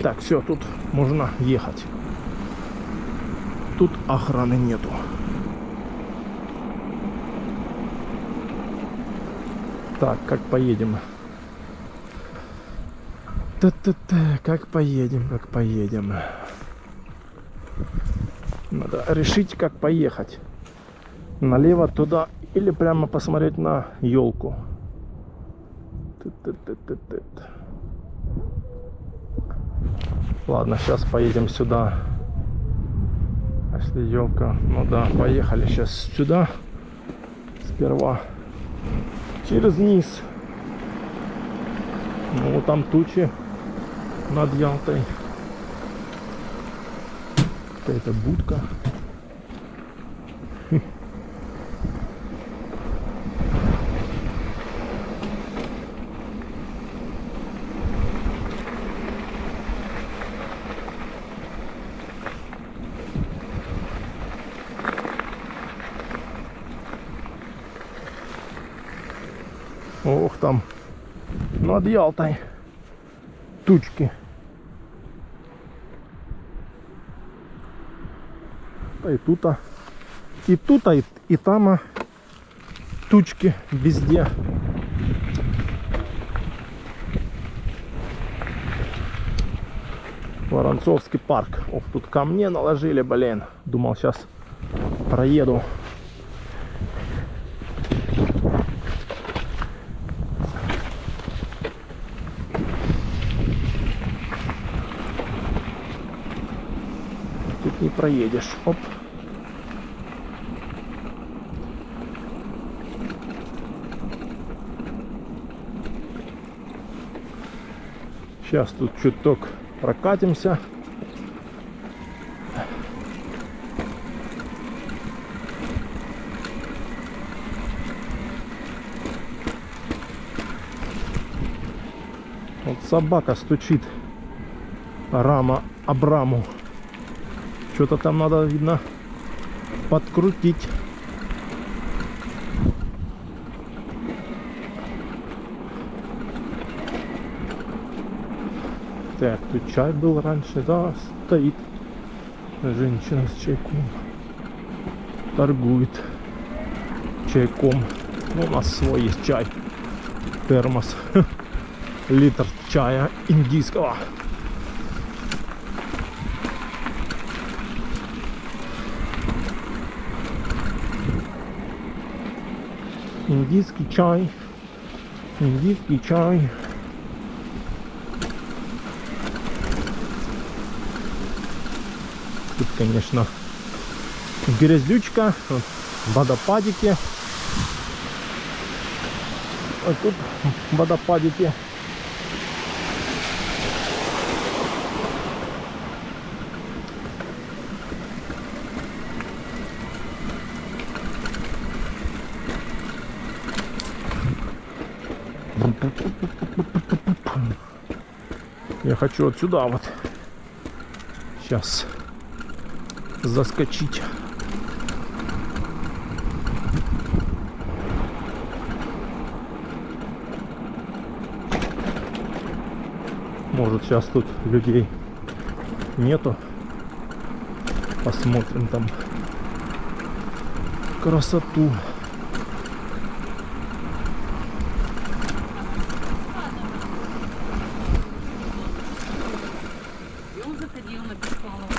Так, все, тут можно ехать. Тут охраны нету. Так, как поедем? Та-та-та, как поедем, как поедем. Надо решить, как поехать. Налево туда или прямо посмотреть на елку. Ладно, сейчас поедем сюда. Если елка, ну да, поехали сейчас сюда. Сперва через низ. Ну там тучи над Ялтой. Какая-то будка. Ох, там над Ялтой тучки. И тут, и там тучки везде. Воронцовский парк. Ох, тут ко мне наложили, блин. Думал, сейчас проеду. Тут не проедешь. Оп. Сейчас тут чуток прокатимся. Вот собака стучит. Рама об раму. Что-то там надо, видно, подкрутить. Так, тут чай был раньше, да, стоит женщина с чайком, торгует чайком. Ну, у нас свой есть чай, термос, литр чая индийского. Индийский чай, индийский чай. Тут, конечно, грязючка, вот, водопадики. А тут водопадики. Я хочу вот сюда вот сейчас заскочить. Может, сейчас тут людей нету. Посмотрим там красоту. И он заходил на Беспалова.